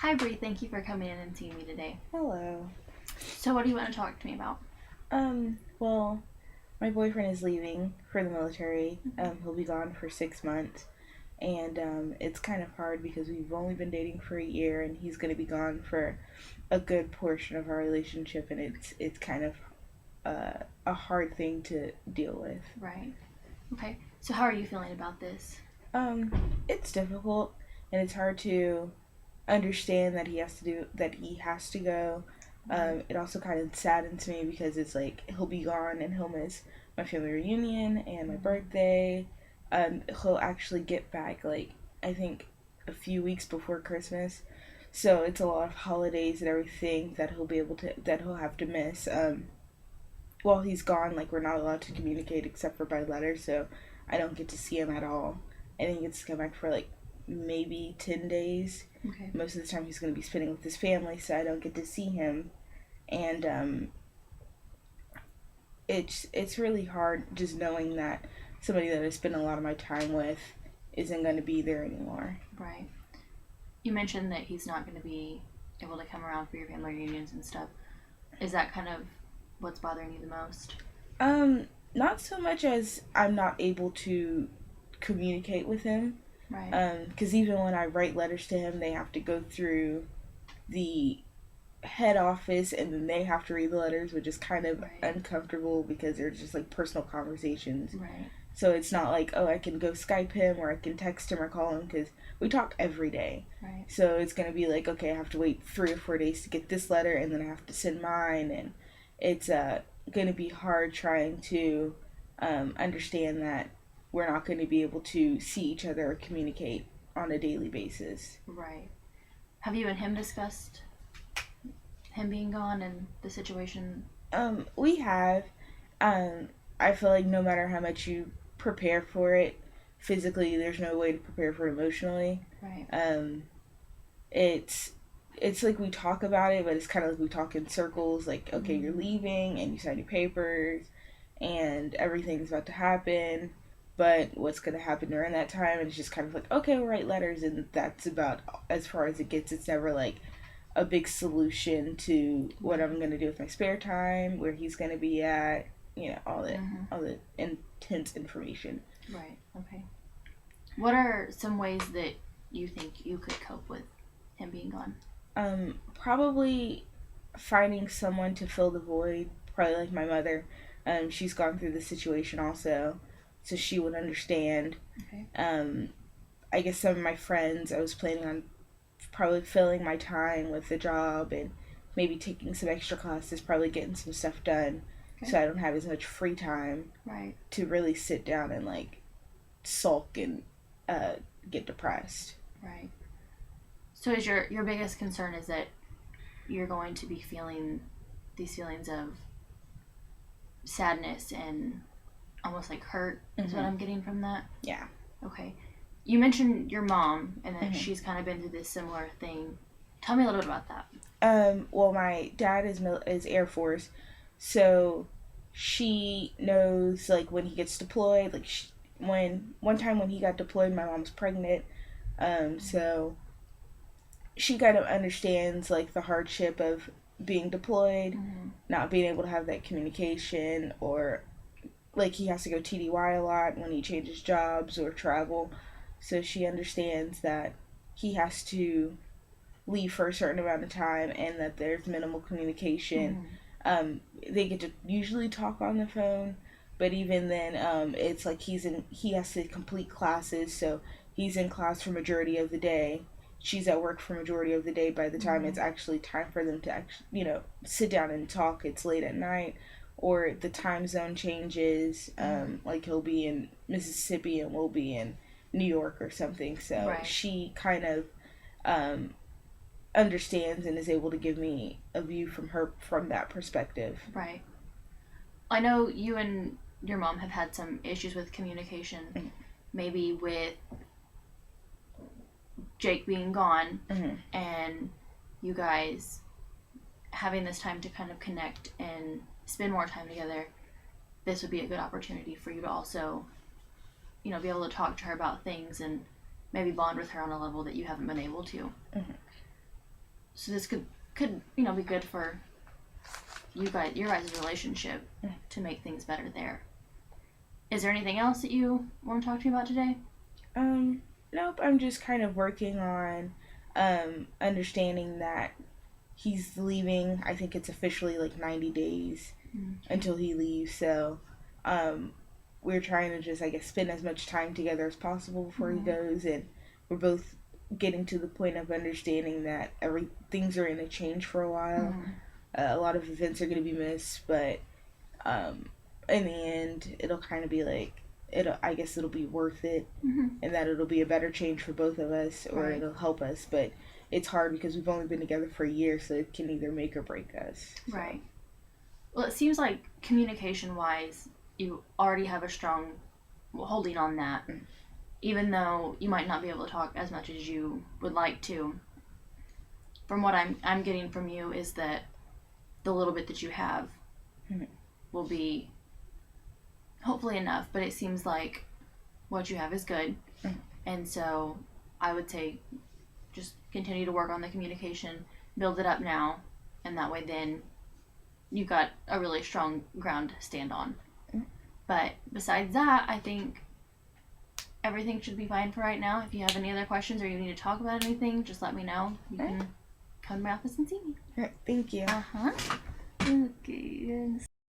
Hi, Bree. Thank you for coming in and seeing me today. Hello. So, what do you want to talk to me about? Well, my boyfriend is leaving for the military. He'll be gone for 6 months. And it's kind of hard because we've only been dating for a year and he's going to be gone for a good portion of our relationship. And it's kind of a hard thing to deal with. Right. Okay. So, how are you feeling about this? Um, it's difficult and it's hard to understand that he has to go. It also kind of saddens me because it's like he'll be gone and he'll miss my family reunion and my birthday. He'll actually get back like I think a few weeks before Christmas, so it's a lot of holidays and everything that he'll have to miss. While he's gone, like we're not allowed to communicate except for by letter, so I don't get to see him at all. And he gets to come back for like maybe 10 days. Okay. Most of the time he's going to be spending with his family, so I don't get to see him. And it's really hard just knowing that somebody that I spend a lot of my time with isn't going to be there anymore. Right. You mentioned that he's not going to be able to come around for your family reunions and stuff. Is that kind of what's bothering you the most? Not so much as I'm not able to communicate with him. Right. Because even when I write letters to him, they have to go through the head office and then they have to read the letters, which is kind of Right. uncomfortable because they're just like personal conversations. Right. So it's not like, oh, I can go Skype him or I can text him or call him because we talk every day. Right. So it's going to be like, okay, I have to wait 3 or 4 days to get this letter and then I have to send mine. And it's going to be hard trying to understand that we're not going to be able to see each other or communicate on a daily basis. Right. Have you and him discussed him being gone and the situation? We have. I feel like no matter how much you prepare for it physically, there's no way to prepare for it emotionally. Right. It's it's like we talk about it, but it's kind of like we talk in circles. Like, okay, you're Mm-hmm. leaving, and you sign your papers, and everything's about to happen. But what's going to happen during that time? And it's just kind of like, okay, we'll write letters, and that's about as far as it gets. It's never like a big solution to what I'm going to do with my spare time, where he's going to be at, Mm-hmm. all the intense information. Right. Okay. What are some ways that you think you could cope with him being gone? Probably finding someone to fill the void. Probably like my mother. She's gone through this situation also, so she would understand. Okay. I guess some of my friends, I was planning on probably filling my time with the job and maybe taking some extra classes, probably getting some stuff done, Okay. so I don't have as much free time Right. to really sit down and like sulk and uh, get depressed. Right. So is your biggest concern is that you're going to be feeling these feelings of sadness and almost like hurt is what Mm-hmm. I'm getting from that? Yeah. Okay. You mentioned your mom and that Mm-hmm. she's kind of been through this similar thing. Tell me a little bit about that. Well, my dad is Air Force, so she knows like when he gets deployed. When one time when he got deployed, my mom was pregnant. So she kind of understands like the hardship of being deployed, Mm-hmm. not being able to have that communication, or like he has to go TDY a lot when he changes jobs or travel. So she understands that he has to leave for a certain amount of time and that there's minimal communication. Mm-hmm. They get to usually talk on the phone, but even then, it's like he has to complete classes, so he's in class for majority of the day. She's at work for majority of the day. By the time it's Mm-hmm. actually time for them to actually, sit down and talk, it's late at night, or the time zone changes. Like he'll be in Mississippi and we'll be in New York or something. So Right. she kind of um, understands and is able to give me a view from that perspective. Right. I know you and your mom have had some issues with communication, maybe with Jake being gone Mm-hmm. and you guys having this time to kind of connect and spend more time together. This would be a good opportunity for you to also, be able to talk to her about things and maybe bond with her on a level that you haven't been able to. Mm-hmm. so this could be good for your guys' relationship to make things better there. Is there anything else that you want to talk to me about today? Nope. I'm just kind of working on understanding that he's leaving. I think it's officially like 90 days until he leaves. So, we're trying to just, I guess, spend as much time together as possible before he goes, and we're both getting to the point of understanding that things are going to change for a while. A lot of events are going to be missed, but in the end, it'll kind of be like I guess it'll be worth it, and that it'll be a better change for both of us, or it'll help us. But it's hard because we've only been together for a year, so it can either make or break us. So. Right. Well, it seems like communication-wise, you already have a strong holding on that, even though you might not be able to talk as much as you would like to. From what I'm getting from you is that the little bit that you have will be hopefully enough, but it seems like what you have is good. And so I would say just continue to work on the communication, build it up now, and that way then you've got a really strong ground to stand on. But besides that, I think everything should be fine for right now. If you have any other questions or you need to talk about anything, just let me know. You can come to my office and see me. All right, thank you. Okay.